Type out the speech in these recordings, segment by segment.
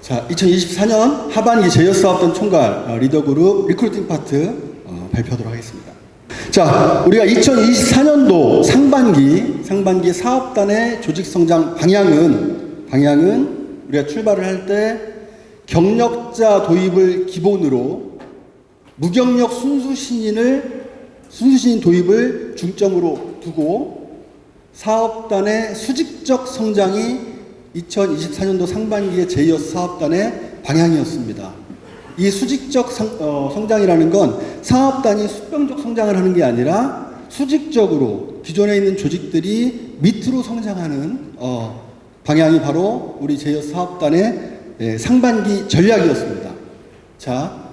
자, 2024년 하반기 제휴사업단 총괄 리더그룹 리크루팅 파트 발표하도록 하겠습니다. 자, 우리가 2024년도 상반기 사업단의 조직 성장 방향은 우리가 출발을 할 때 경력자 도입을 기본으로 무경력 순수신인 도입을 중점으로 두고 사업단의 수직적 성장이 2024년도 상반기의 제이어스 사업단의 방향이었습니다. 이 수직적 성장이라는 건 사업단이 수평적 성장을 하는 게 아니라 수직적으로 기존에 있는 조직들이 밑으로 성장하는 방향이 바로 우리 제이어스 사업단의 상반기 전략이었습니다. 자,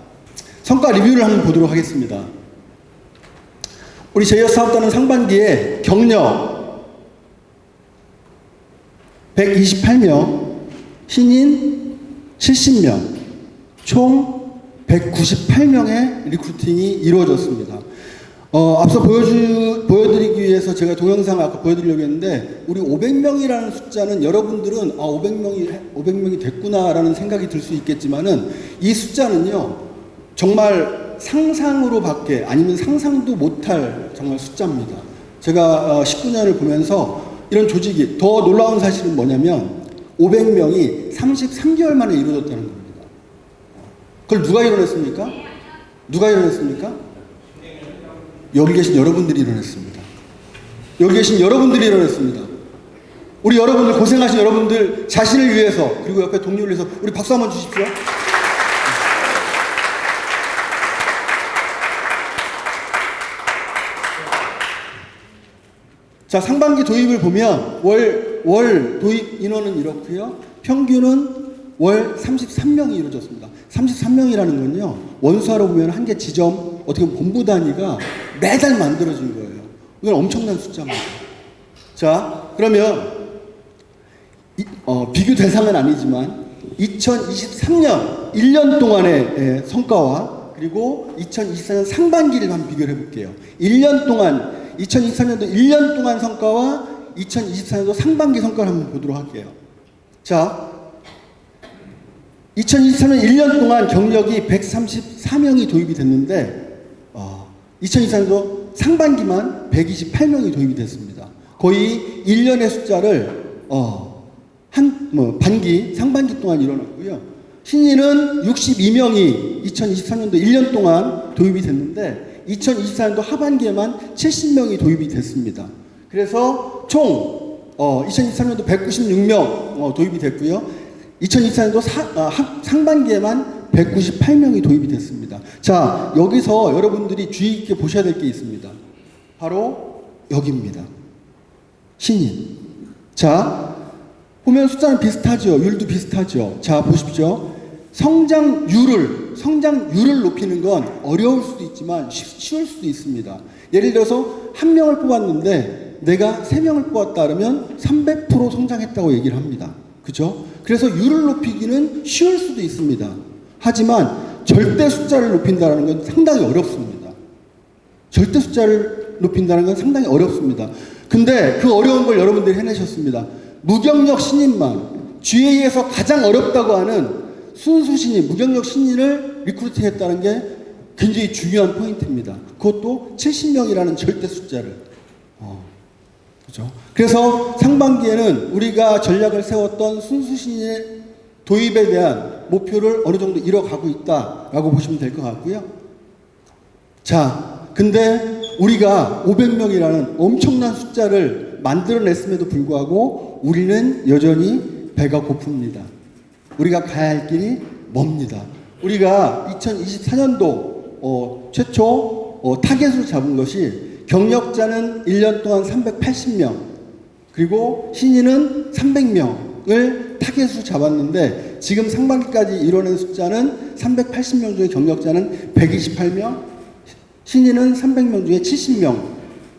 성과 리뷰를 한번 보도록 하겠습니다. 우리 제이어스 사업단은 상반기에 경력 128명, 신인 70명, 총 198명의 리크루팅이 이루어졌습니다. 앞서 보여드리기 위해서 제가 동영상 아까 보여드리려고 했는데, 우리 500명이라는 숫자는 여러분들은 500명이 됐구나라는 생각이 들 수 있겠지만은, 이 숫자는요, 정말 상상으로 밖에, 아니면 상상도 못할 정말 숫자입니다. 제가 19년을 보면서 이런 조직이, 더 놀라운 사실은 뭐냐면 500명이 33개월 만에 이루어졌다는 겁니다. 그걸 누가 이뤄냈습니까? 누가 이뤄냈습니까? 여기 계신 여러분들이 이뤄냈습니다. 여기 계신 여러분들이 이뤄냈습니다. 우리 여러분들, 고생하신 여러분들 자신을 위해서, 그리고 옆에 동료를 위해서 우리 박수 한번 주십시오. 자, 상반기 도입을 보면 월 도입 인원은 이렇고요. 평균은 월 33명이 이루어졌습니다. 33명이라는 건요, 원수하러 보면 한 개 지점, 어떻게 보면 본부 단위가 매달 만들어진 거예요. 이건 엄청난 숫자입니다. 자, 그러면 비교 대상은 아니지만 2023년 1년 동안의 성과와 그리고 2024년 상반기를 한번 비교를 해볼게요. 2023년도 1년 동안 성과와 2024년도 상반기 성과를 한번 보도록 할게요. 자, 2023년 1년 동안 경력이 134명이 도입이 됐는데, 2024년도 상반기만 128명이 도입이 됐습니다. 거의 1년의 숫자를, 상반기 동안 일어났고요. 신인은 62명이 2023년도 1년 동안 도입이 됐는데, 2024년도 하반기에만 70명이 도입이 됐습니다. 그래서 총 2023년도 196명 도입이 됐고요. 2024년도 상반기에만 198명이 도입이 됐습니다. 자, 여기서 여러분들이 주의 깊게 보셔야 될 게 있습니다. 바로 여기입니다. 신인. 자, 보면 숫자는 비슷하죠. 율도 비슷하죠. 자, 보십시오. 성장률을 높이는 건 어려울 수도 있지만 쉬울 수도 있습니다. 예를 들어서 한 명을 뽑았는데 내가 3명을 뽑았다 그러면 300% 성장했다고 얘기를 합니다. 그죠? 그래서 율을 높이기는 쉬울 수도 있습니다. 하지만 절대 숫자를 높인다는 건 상당히 어렵습니다. 절대 숫자를 높인다는 건 상당히 어렵습니다. 근데 그 어려운 걸 여러분들이 해내셨습니다. 무경력 신인만, GA에서 가장 어렵다고 하는 순수 신인, 무경력 신인을 리크루팅했다는 게 굉장히 중요한 포인트입니다. 그것도 70명이라는 절대 숫자를. 그죠? 그래서 상반기에는 우리가 전략을 세웠던 순수 신인의 도입에 대한 목표를 어느 정도 이뤄가고 있다라고 보시면 될 것 같고요. 자, 근데 우리가 500명이라는 엄청난 숫자를 만들어냈음에도 불구하고 우리는 여전히 배가 고픕니다. 우리가 가야 할 길이 멉니다. 우리가 2024년도 최초 타겟으로 잡은 것이 경력자는 1년 동안 380명, 그리고 신인은 300명을 타겟으로 잡았는데, 지금 상반기까지 이뤄낸 숫자는 380명 중에 경력자는 128명, 신인은 300명 중에 70명,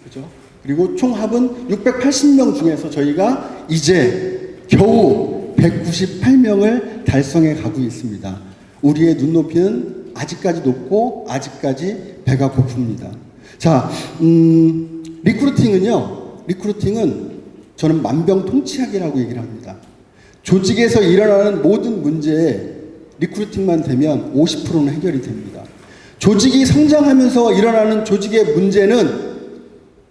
그죠? 그리고 총 합은 680명 중에서 저희가 이제 겨우 198명을 달성해 가고 있습니다. 우리의 눈높이는 아직까지 높고 아직까지 배가 고픕니다. 자, 리크루팅은 저는 만병통치약이라고 얘기를 합니다. 조직에서 일어나는 모든 문제에 리크루팅만 되면 50%는 해결이 됩니다. 조직이 성장하면서 일어나는 조직의 문제는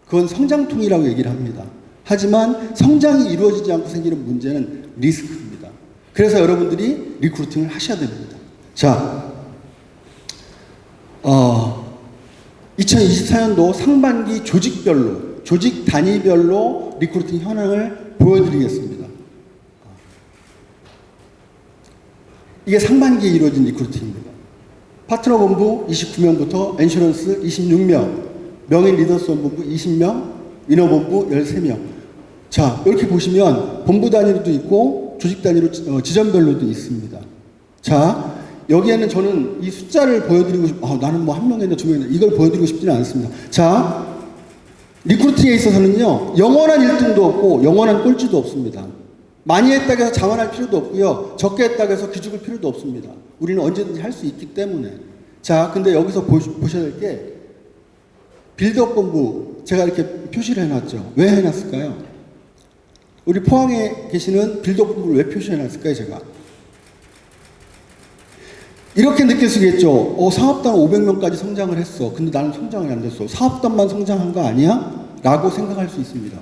그건 성장통이라고 얘기를 합니다. 하지만 성장이 이루어지지 않고 생기는 문제는 리스크입니다. 그래서 여러분들이 리크루팅을 하셔야 됩니다. 자, 2024년도 상반기 조직별로, 조직 단위별로 리크루팅 현황을 보여드리겠습니다. 이게 상반기에 이루어진 리크루팅입니다. 파트너 본부 29명부터 엔슈런스 26명, 명인 리더스원 본부 20명, 위너 본부 13명. 자, 이렇게 보시면 본부 단위로도 있고 조직 단위로 지점별로도 있습니다. 자, 여기에는 저는 이 숫자를 보여드리고 나는 뭐 한 명이나 두 명이나 이걸 보여드리고 싶지는 않습니다. 자, 리크루팅에 있어서는요, 영원한 1등도 없고 영원한 꼴찌도 없습니다. 많이 했다고 해서 자만할 필요도 없고요, 적게 했다고 해서 기죽을 필요도 없습니다. 우리는 언제든지 할 수 있기 때문에. 자, 근데 여기서 보셔야 될 게 빌드업 본부 제가 이렇게 표시를 해놨죠. 왜 해놨을까요? 우리 포항에 계시는 빌드업 본부를 왜 표시해놨을까요, 제가? 이렇게 느낄 수 있겠죠. 사업단 500명까지 성장을 했어. 근데 나는 성장이 안 됐어. 사업단만 성장한 거 아니야? 라고 생각할 수 있습니다.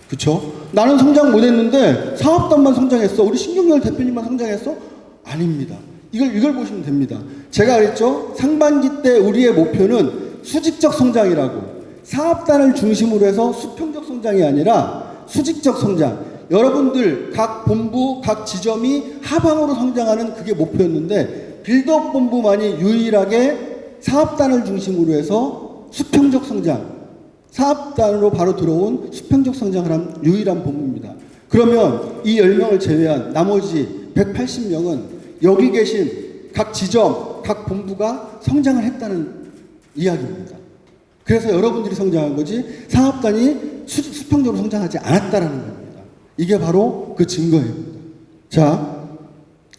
그쵸? 나는 성장 못 했는데 사업단만 성장했어. 우리 신경열 대표님만 성장했어? 아닙니다. 이걸 보시면 됩니다. 제가 그랬죠? 상반기 때 우리의 목표는 수직적 성장이라고. 사업단을 중심으로 해서 수평적 성장이 아니라 수직적 성장. 여러분들 각 본부, 각 지점이 하방으로 성장하는 그게 목표였는데 빌드업 본부만이 유일하게 사업단을 중심으로 해서 수평적 성장, 사업단으로 바로 들어온 수평적 성장을 한 유일한 본부입니다. 그러면 이 10명을 제외한 나머지 180명은 여기 계신 각 지점, 각 본부가 성장을 했다는 이야기입니다. 그래서 여러분들이 성장한 거지 사업단이 수평적으로 성장하지 않았다라는 겁니다. 이게 바로 그 증거입니다. 자,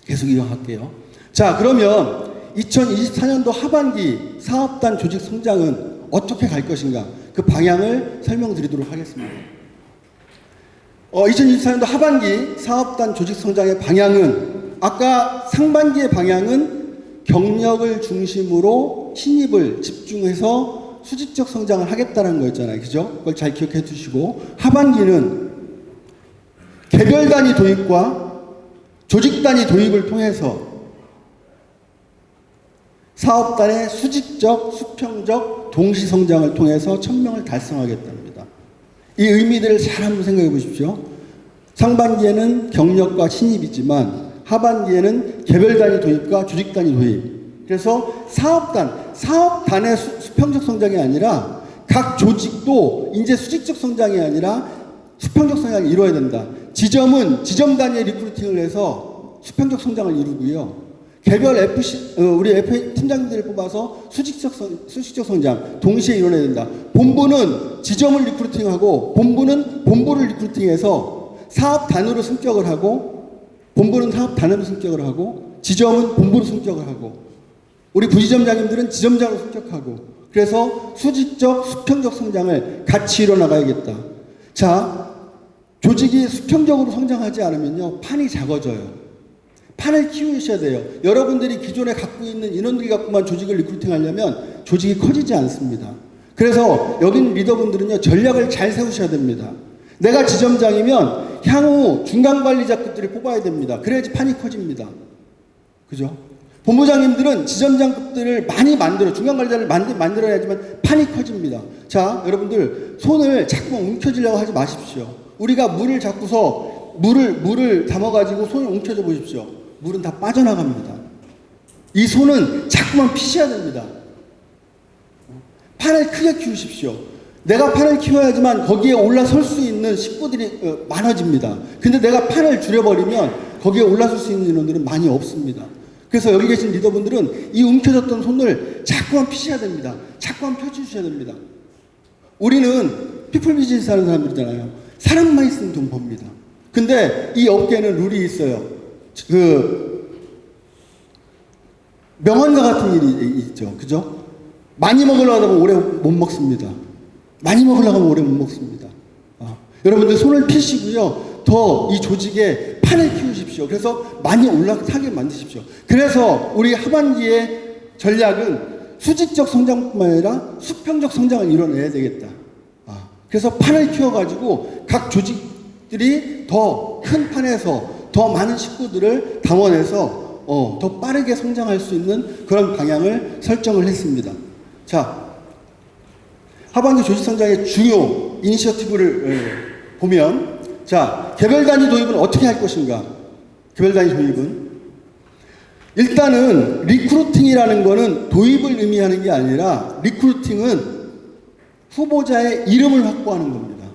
계속 이어갈게요. 자, 그러면 2024년도 하반기 사업단 조직 성장은 어떻게 갈 것인가? 그 방향을 설명드리도록 하겠습니다. 2024년도 하반기 사업단 조직 성장의 방향은 아까 상반기의 방향은 경력을 중심으로 신입을 집중해서 수직적 성장을 하겠다는 거였잖아요. 그죠? 그걸 잘 기억해 두시고 하반기는 개별 단위 도입과 조직 단위 도입을 통해서 사업단의 수직적, 수평적, 동시 성장을 통해서 1000명을 달성하겠답니다. 이 의미들을 잘 한번 생각해 보십시오. 상반기에는 경력과 신입이지만 하반기에는 개별 단위 도입과 조직 단위 도입. 그래서 사업단의 수평적 성장이 아니라 각 조직도 이제 수직적 성장이 아니라 수평적 성장을 이루어야 된다. 지점은 지점 단위의 리크루팅을 해서 수평적 성장을 이루고요. 개별 우리 FA 팀장님들을 뽑아서 수직적 성장 동시에 이뤄내야 된다. 본부는 지점을 리크루팅하고 본부는 본부를 리크루팅해서 사업단으로 승격을 하고 본부는 사업단으로 승격을 하고 지점은 본부로 승격을 하고 우리 부지점장님들은 지점장으로 승격하고 그래서 수직적 수평적 성장을 같이 이뤄나가야겠다. 자, 조직이 수평적으로 성장하지 않으면요 판이 작아져요. 판을 키우셔야 돼요. 여러분들이 기존에 갖고 있는 인원들이 갖고만 조직을 리크루팅하려면 조직이 커지지 않습니다. 그래서 여기 리더분들은요 전략을 잘 세우셔야 됩니다. 내가 지점장이면 향후 중간관리자급들을 뽑아야 됩니다. 그래야지 판이 커집니다. 그죠? 본부장님들은 지점장급들을 많이 중간관리자를 만들어야지만 판이 커집니다. 자, 여러분들 손을 자꾸 움켜쥐려고 하지 마십시오. 우리가 물을 잡고서 물을 담아가지고 손을 움켜줘 보십시오. 물은 다 빠져나갑니다. 이 손은 자꾸만 피셔야 됩니다. 판을 크게 키우십시오. 내가 판을 키워야지만 거기에 올라설 수 있는 식구들이 많아집니다. 근데 내가 판을 줄여버리면 거기에 올라설 수 있는 인원들은 많이 없습니다. 그래서 여기 계신 리더분들은 이 움켜졌던 손을 자꾸만 피셔야 됩니다. 자꾸만 펴주셔야 됩니다. 우리는 피플 비즈니스 하는 사람들이잖아요. 사람만 있으면 돈 법니다. 근데 이 업계는 룰이 있어요. 명언과 같은 일이 있죠. 그죠? 많이 먹으려고 하면 오래 못 먹습니다. 많이 먹으려고 하면 오래 못 먹습니다. 여러분들 손을 피시고요. 더 이 조직에 판을 키우십시오. 그래서 많이 올라타게 만드십시오. 그래서 우리 하반기의 전략은 수직적 성장뿐만 아니라 수평적 성장을 이뤄내야 되겠다. 그래서 판을 키워가지고 각 조직들이 더 큰 판에서 더 많은 식구들을 당원해서 더 빠르게 성장할 수 있는 그런 방향을 설정을 했습니다. 자, 하반기 조직 성장의 중요 이니셔티브를 보면, 자, 개별 단위 도입은 어떻게 할 것인가? 개별 단위 도입은 일단은 리크루팅이라는 거는 도입을 의미하는 게 아니라 리크루팅은 후보자의 이름을 확보하는 겁니다.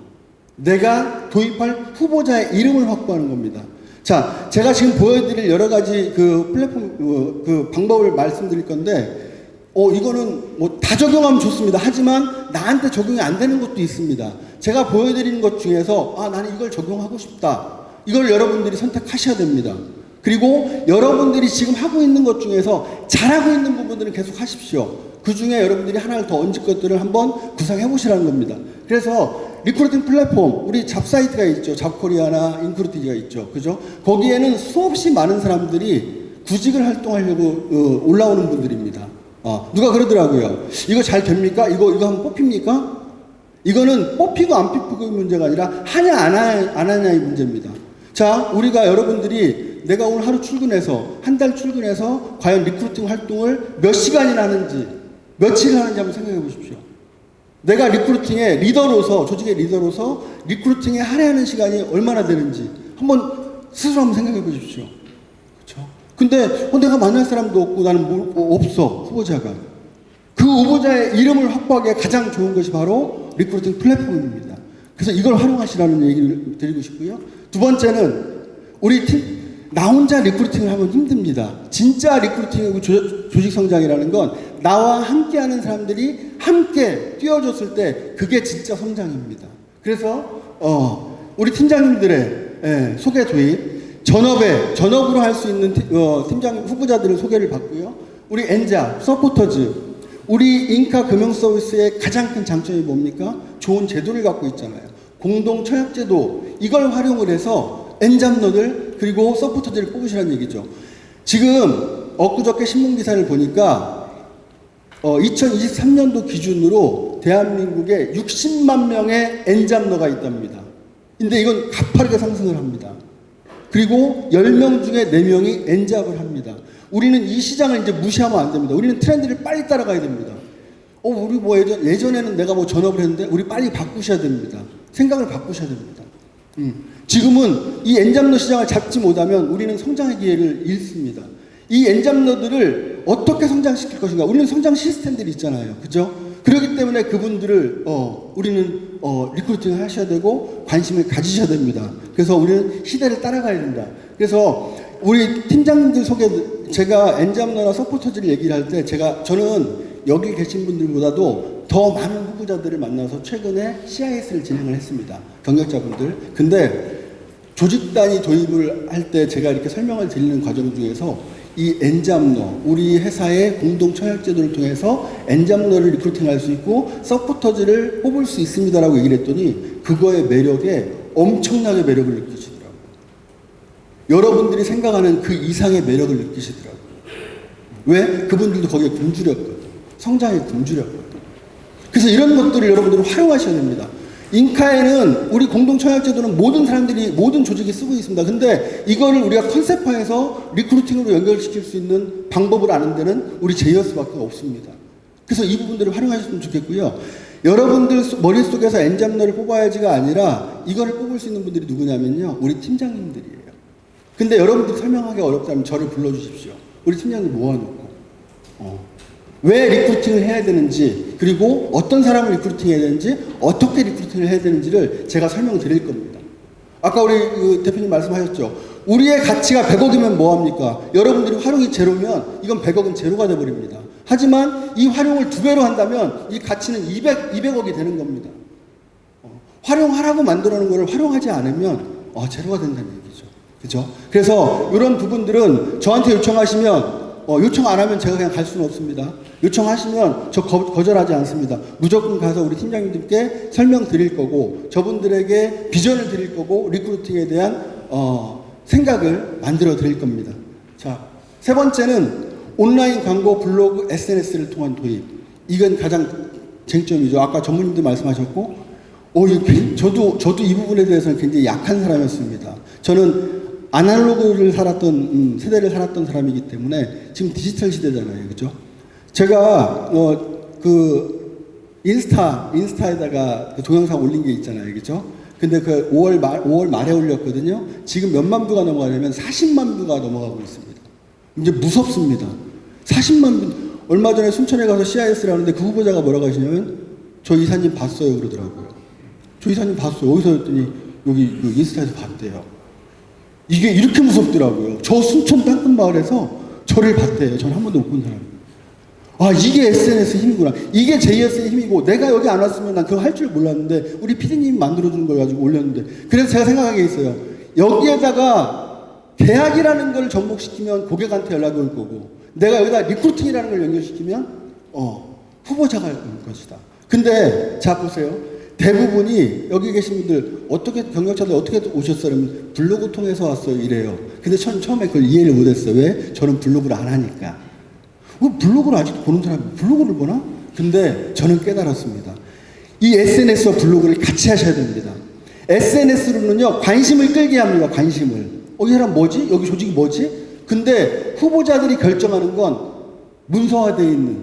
내가 도입할 후보자의 이름을 확보하는 겁니다. 자, 제가 지금 보여드릴 여러 가지 그 플랫폼, 그 방법을 말씀드릴 건데, 이거는 뭐 다 적용하면 좋습니다. 하지만 나한테 적용이 안 되는 것도 있습니다. 제가 보여드리는 것 중에서, 나는 이걸 적용하고 싶다. 이걸 여러분들이 선택하셔야 됩니다. 그리고 여러분들이 지금 하고 있는 것 중에서 잘하고 있는 부분들은 계속 하십시오. 그 중에 여러분들이 하나를 더 얹을 것들을 한번 구상해 보시라는 겁니다. 그래서 리크루팅 플랫폼, 우리 잡사이트가 있죠. 잡코리아나 인크루팅가 있죠. 그죠? 거기에는 수없이 많은 사람들이 구직을 활동하려고 올라오는 분들입니다. 누가 그러더라고요. 이거 잘 됩니까? 이거 한번 뽑힙니까? 이거는 뽑히고 안 뽑히고의 문제가 아니라 하냐 안 하냐의 문제입니다. 자, 우리가 여러분들이 내가 오늘 하루 출근해서 한 달 출근해서 과연 리크루팅 활동을 몇 시간이나 하는지 며칠 하는지 한번 생각해 보십시오. 내가 리크루팅의 리더로서, 조직의 리더로서 리크루팅에 할애하는 시간이 얼마나 되는지 한번 스스로 한번 생각해 보십시오. 그렇죠? 근데 내가 만날 사람도 없고 나는 없어, 후보자가. 그 후보자의 이름을 확보하기에 가장 좋은 것이 바로 리크루팅 플랫폼입니다. 그래서 이걸 활용하시라는 얘기를 드리고 싶고요. 두 번째는 우리 팀, 나 혼자 리크루팅을 하면 힘듭니다. 진짜 리크루팅이고 조직 성장이라는 건 나와 함께하는 사람들이 함께 뛰어줬을 때 그게 진짜 성장입니다. 그래서 우리 팀장님들의 소개 도입, 전업으로 할 수 있는 팀장 후보자들을 소개를 받고요. 우리 엔자, 서포터즈, 우리 인카 금융 서비스의 가장 큰 장점이 뭡니까? 좋은 제도를 갖고 있잖아요. 공동 처약 제도, 이걸 활용을 해서 엔잡러들 그리고 서포터들을 뽑으시라는 얘기죠. 지금 엊그저께 신문기사를 보니까 2023년도 기준으로 대한민국에 60만 명의 엔잡러가 있답니다. 근데 이건 가파르게 상승을 합니다. 그리고 10명 중에 4명이 엔잡을 합니다. 우리는 이 시장을 이제 무시하면 안 됩니다. 우리는 트렌드를 빨리 따라가야 됩니다. 우리 뭐 예전에는 내가 뭐 전업을 했는데 우리 빨리 바꾸셔야 됩니다. 생각을 바꾸셔야 됩니다. 지금은 이 엔잡러 시장을 잡지 못하면 우리는 성장의 기회를 잃습니다. 이 엔잡러들을 어떻게 성장시킬 것인가? 우리는 성장 시스템들이 있잖아요. 그죠? 그렇기 때문에 그분들을 우리는 리크루팅을 하셔야 되고 관심을 가지셔야 됩니다. 그래서 우리는 시대를 따라가야 된다. 그래서 우리 팀장님들 제가 엔잡러나 서포터즈를 얘기를 할 때 저는 여기 계신 분들보다도 더 많은 후보자들을 만나서 최근에 CIS를 진행을 했습니다. 경력자분들. 근데 조직 단위 도입을 할 때 제가 이렇게 설명을 드리는 과정 중에서 이 엔잡러, 우리 회사의 공동 청약 제도를 통해서 엔잡러를 리크루팅할 수 있고 서포터즈를 뽑을 수 있습니다라고 얘기를 했더니 그거의 매력에 엄청나게 매력을 느끼시더라고요. 여러분들이 생각하는 그 이상의 매력을 느끼시더라고요. 왜? 그분들도 거기에 굶주렸거든. 성장에 굶주렸거든. 그래서 이런 것들을 여러분들은 활용하셔야 됩니다. 인카에는 우리 공동청약제도는 모든 조직이 쓰고 있습니다. 근데 이거를 우리가 컨셉화해서 리크루팅으로 연결시킬 수 있는 방법을 아는 데는 우리 제이어스밖에 없습니다. 그래서 이 부분들을 활용하셨으면 좋겠고요. 여러분들 머릿속에서 엔잡러를 뽑아야지가 아니라 이거를 뽑을 수 있는 분들이 누구냐면요. 우리 팀장님들이에요. 근데 여러분들이 설명하기 어렵다면 저를 불러주십시오. 우리 팀장님 모아놓고. 왜 리크루팅을 해야 되는지, 그리고 어떤 사람을 리크루팅해야 되는지, 어떻게 리크루팅을 해야 되는지를 제가 설명드릴 겁니다. 아까 우리 그 대표님 말씀하셨죠. 우리의 가치가 100억이면 뭐합니까? 여러분들이 활용이 제로면 이건 100억은 제로가 돼버립니다. 하지만 이 활용을 2배로 한다면 이 가치는 200억이 되는 겁니다. 활용하라고 만들어 놓은 거를 활용하지 않으면 제로가 된다는 얘기죠. 그죠? 그래서 이런 부분들은 저한테 요청하시면 요청 안 하면 제가 그냥 갈 수는 없습니다. 요청하시면 저 거절하지 않습니다. 무조건 가서 우리 팀장님들께 설명 드릴 거고, 저분들에게 비전을 드릴 거고, 리크루팅에 대한 생각을 만들어 드릴 겁니다. 자, 세 번째는 온라인 광고, 블로그, SNS를 통한 도입. 이건 가장 쟁점이죠. 아까 전문님도 말씀하셨고, 저도 이 부분에 대해서는 굉장히 약한 사람이었습니다. 저는 아날로그를 살았던, 세대를 살았던 사람이기 때문에 지금 디지털 시대잖아요. 그죠? 제가, 인스타에다가 그 동영상 올린 게 있잖아요. 그죠? 근데 그 5월 말에 올렸거든요. 지금 몇만 뷰가 넘어가냐면 40만 뷰가 넘어가고 있습니다. 이제 무섭습니다. 40만 뷰. 얼마 전에 순천에 가서 CIS를 하는데 그 후보자가 뭐라고 하시냐면 저 이사님 봤어요 그러더라고요. 저 이사님 봤어요. 어디서 했더니 여기 인스타에서 봤대요. 이게 이렇게 무섭더라고요. 저 순천 땅끝마을에서 저를 봤대요. 저는 한 번도 못 본 사람이에요. 아, 이게 SNS 힘이구나. 이게 JS의 힘이고, 내가 여기 안 왔으면 난 그거 할 줄 몰랐는데, 우리 PD님이 만들어준 걸 가지고 올렸는데, 그래서 제가 생각한 게 있어요. 여기에다가 계약이라는 걸 접목시키면 고객한테 연락이 올 거고, 내가 여기다 리크루팅이라는 걸 연결시키면, 후보자가 올 것이다. 근데, 자, 보세요. 대부분이, 여기 계신 분들, 경력자들 어떻게 오셨어요? 그러면 블로그 통해서 왔어요. 이래요. 근데 처음에 그걸 이해를 못 했어요. 왜? 저는 블로그를 안 하니까. 블로그를 아직도 보는 사람이 블로그를 보나? 근데 저는 깨달았습니다. 이 SNS와 블로그를 같이 하셔야 됩니다. SNS로는요, 관심을 끌게 합니다. 관심을. 이 사람 뭐지? 여기 조직이 뭐지? 근데 후보자들이 결정하는 건 문서화되어 있는,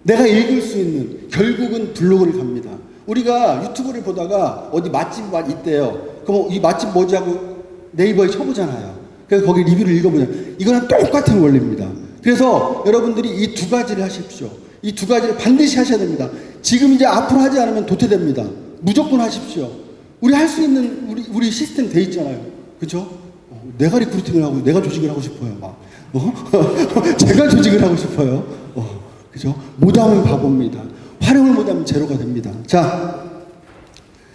내가 읽을 수 있는, 결국은 블로그를 갑니다. 우리가 유튜브를 보다가 어디 맛집 있대요. 그럼 이 맛집 뭐지 하고 네이버에 쳐보잖아요. 그래서 거기 리뷰를 읽어보냐. 이거랑 똑같은 원리입니다. 그래서 여러분들이 이 두 가지를 하십시오. 이 두 가지를 반드시 하셔야 됩니다. 지금 이제 앞으로 하지 않으면 도태됩니다. 무조건 하십시오. 우리 할 수 있는 우리 시스템 돼 있잖아요. 그렇죠? 내가 리크루팅을 하고 내가 조직을 하고 싶어요. 막 제가 조직을 하고 싶어요. 그렇죠? 못하면 바보입니다. 활용을 못하면 제로가 됩니다. 자,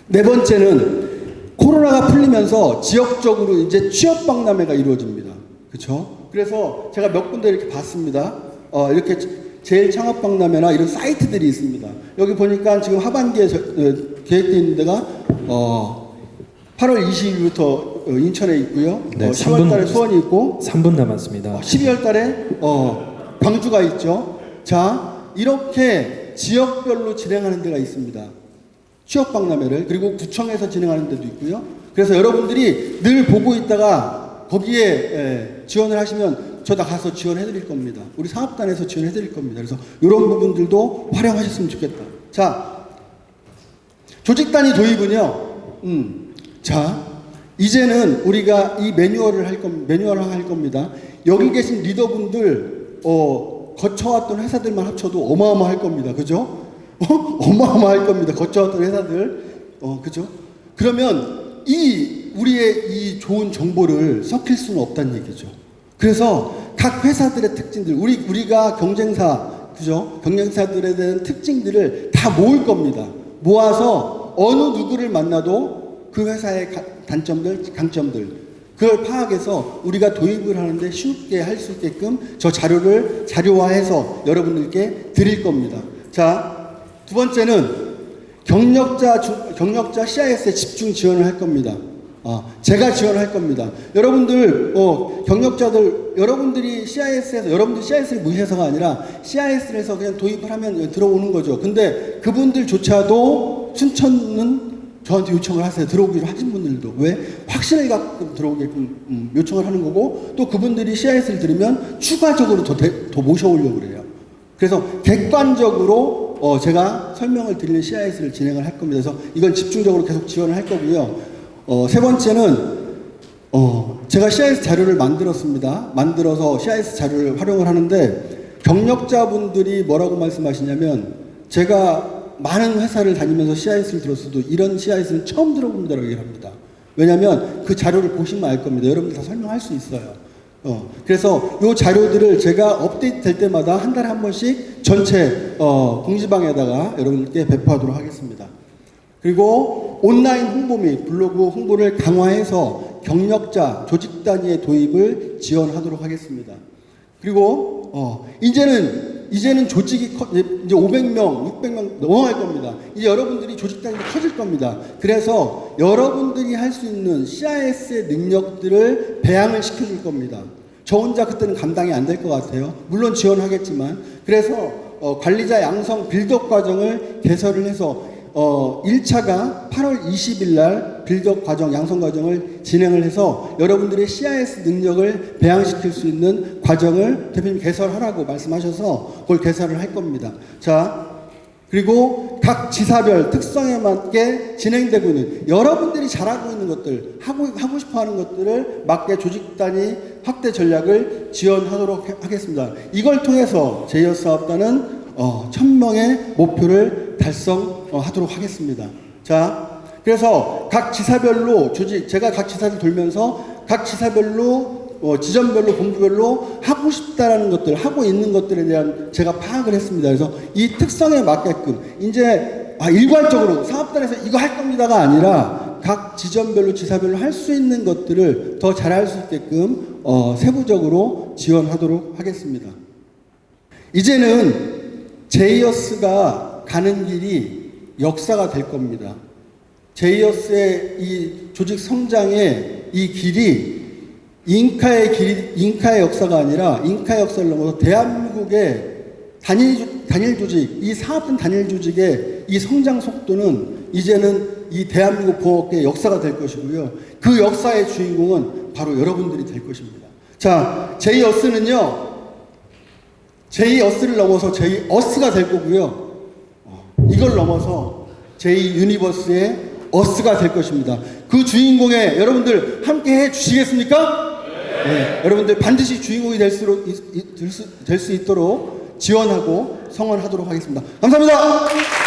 네 번째는 코로나가 풀리면서 지역적으로 이제 취업 박람회가 이루어집니다. 그렇죠? 그래서 제가 몇 군데 이렇게 봤습니다. 이렇게 제일 창업 박람회나 이런 사이트들이 있습니다. 여기 보니까 지금 하반기에 계획되어 있는 데가 8월 20일부터 인천에 있고요. 네, 10월 달에 수원이 있고 3분 남았습니다. 12월 달에 광주가 있죠. 자, 이렇게 지역별로 진행하는 데가 있습니다. 취업 박람회를. 그리고 구청에서 진행하는 데도 있고요. 그래서 여러분들이 늘 보고 있다가 거기에 지원을 하시면 저 다 가서 지원해 드릴 겁니다. 우리 사업단에서 지원해 드릴 겁니다. 그래서 이런 부분들도 활용하셨으면 좋겠다. 자, 조직단위 도입은요. 자, 이제는 우리가 이 매뉴얼을 할 겁니다. 여기 계신 리더분들 거쳐왔던 회사들만 합쳐도 어마어마할 겁니다. 그죠? 어마어마할 겁니다. 거쳐왔던 회사들. 그죠? 그러면 우리의 이 좋은 정보를 섞일 수는 없다는 얘기죠. 그래서 각 회사들의 특징들, 우리가 경쟁사, 그죠? 경쟁사들에 대한 특징들을 다 모을 겁니다. 모아서 어느 누구를 만나도 그 회사의 단점들, 강점들, 그걸 파악해서 우리가 도입을 하는데 쉽게 할 수 있게끔 저 자료를 자료화해서 여러분들께 드릴 겁니다. 자, 두 번째는 경력자 CIS에 집중 지원을 할 겁니다. 제가 지원을 할 겁니다. 여러분들, 경력자들, 여러분들이 CIS를 무시해서가 아니라 CIS를 해서 그냥 도입을 하면 들어오는 거죠. 근데 그분들조차도 춘천은 저한테 요청을 하세요. 들어오기로 하신 분들도. 왜? 확신을 갖고 들어오게끔 요청을 하는 거고, 또 그분들이 CIS를 들으면 추가적으로 더 모셔오려고 그래요. 그래서 객관적으로 제가 설명을 드리는 CIS를 진행을 할 겁니다. 그래서 이건 집중적으로 계속 지원을 할 거고요. 세 번째는 제가 CIS 자료를 만들었습니다. 만들어서 CIS 자료를 활용을 하는데 경력자분들이 뭐라고 말씀하시냐면 제가 많은 회사를 다니면서 CIS를 들었어도 이런 CIS는 처음 들어봅니다라고 얘기를 합니다. 왜냐하면 그 자료를 보시면 알 겁니다. 여러분들 다 설명할 수 있어요. 그래서 이 자료들을 제가 업데이트 될 때마다 한 달에 한 번씩 전체 공지방에다가 여러분들께 배포하도록 하겠습니다. 그리고 온라인 홍보 및 블로그 홍보를 강화해서 경력자 조직 단위의 도입을 지원하도록 하겠습니다. 그리고 이제는 조직이 이제 500명, 600명 넘어갈 겁니다. 이제 여러분들이 조직 단위가 커질 겁니다. 그래서 여러분들이 할 수 있는 CIS의 능력들을 배양을 시켜줄 겁니다. 저 혼자 그때는 감당이 안 될 것 같아요. 물론 지원하겠지만. 그래서 관리자 양성 빌드업 과정을 개설을 해서 1차가 8월 20일 날 빌드업 과정, 양성 과정을 진행을 해서 여러분들의 CIS 능력을 배양시킬 수 있는 과정을 대표님 개설하라고 말씀하셔서 그걸 개설을 할 겁니다. 자, 그리고 각 지사별 특성에 맞게 진행되고 있는 여러분들이 잘하고 있는 것들, 하고 싶어 하는 것들을 맞게 조직 단위 확대 전략을 지원하도록 하겠습니다. 이걸 통해서 제이어스 사업단은 1000명의 목표를 달성하도록 하겠습니다. 자, 그래서 각 지사별로 제가 각 지사를 돌면서 각 지사별로 지점별로 본부별로 하고 싶다라는 것들, 하고 있는 것들에 대한 제가 파악을 했습니다. 그래서 이 특성에 맞게끔 이제 일괄적으로 사업단에서 이거 할 겁니다가 아니라 각 지점별로 지사별로 할 수 있는 것들을 더 잘할 수 있게끔 세부적으로 지원하도록 하겠습니다. 이제는 제이어스가 가는 길이 역사가 될 겁니다. 제이어스의 이 조직 성장의 이 길이 잉카의 역사가 아니라 잉카의 역사를 넘어서 대한민국의 단일 조직, 이 사업단 단일 조직의 이 성장 속도는 이제는 이 대한민국 보호업계의 역사가 될 것이고요. 그 역사의 주인공은 바로 여러분들이 될 것입니다. 자, 제이어스는요, 제이어스를 넘어서 제이어스가 될 거고요. 이걸 넘어서 제이유니버스의 어스가 될 것입니다. 그 주인공에 여러분들 함께 해 주시겠습니까? 네. 여러분들 반드시 주인공이 될 수 있도록 지원하고 성원하도록 하겠습니다. 감사합니다.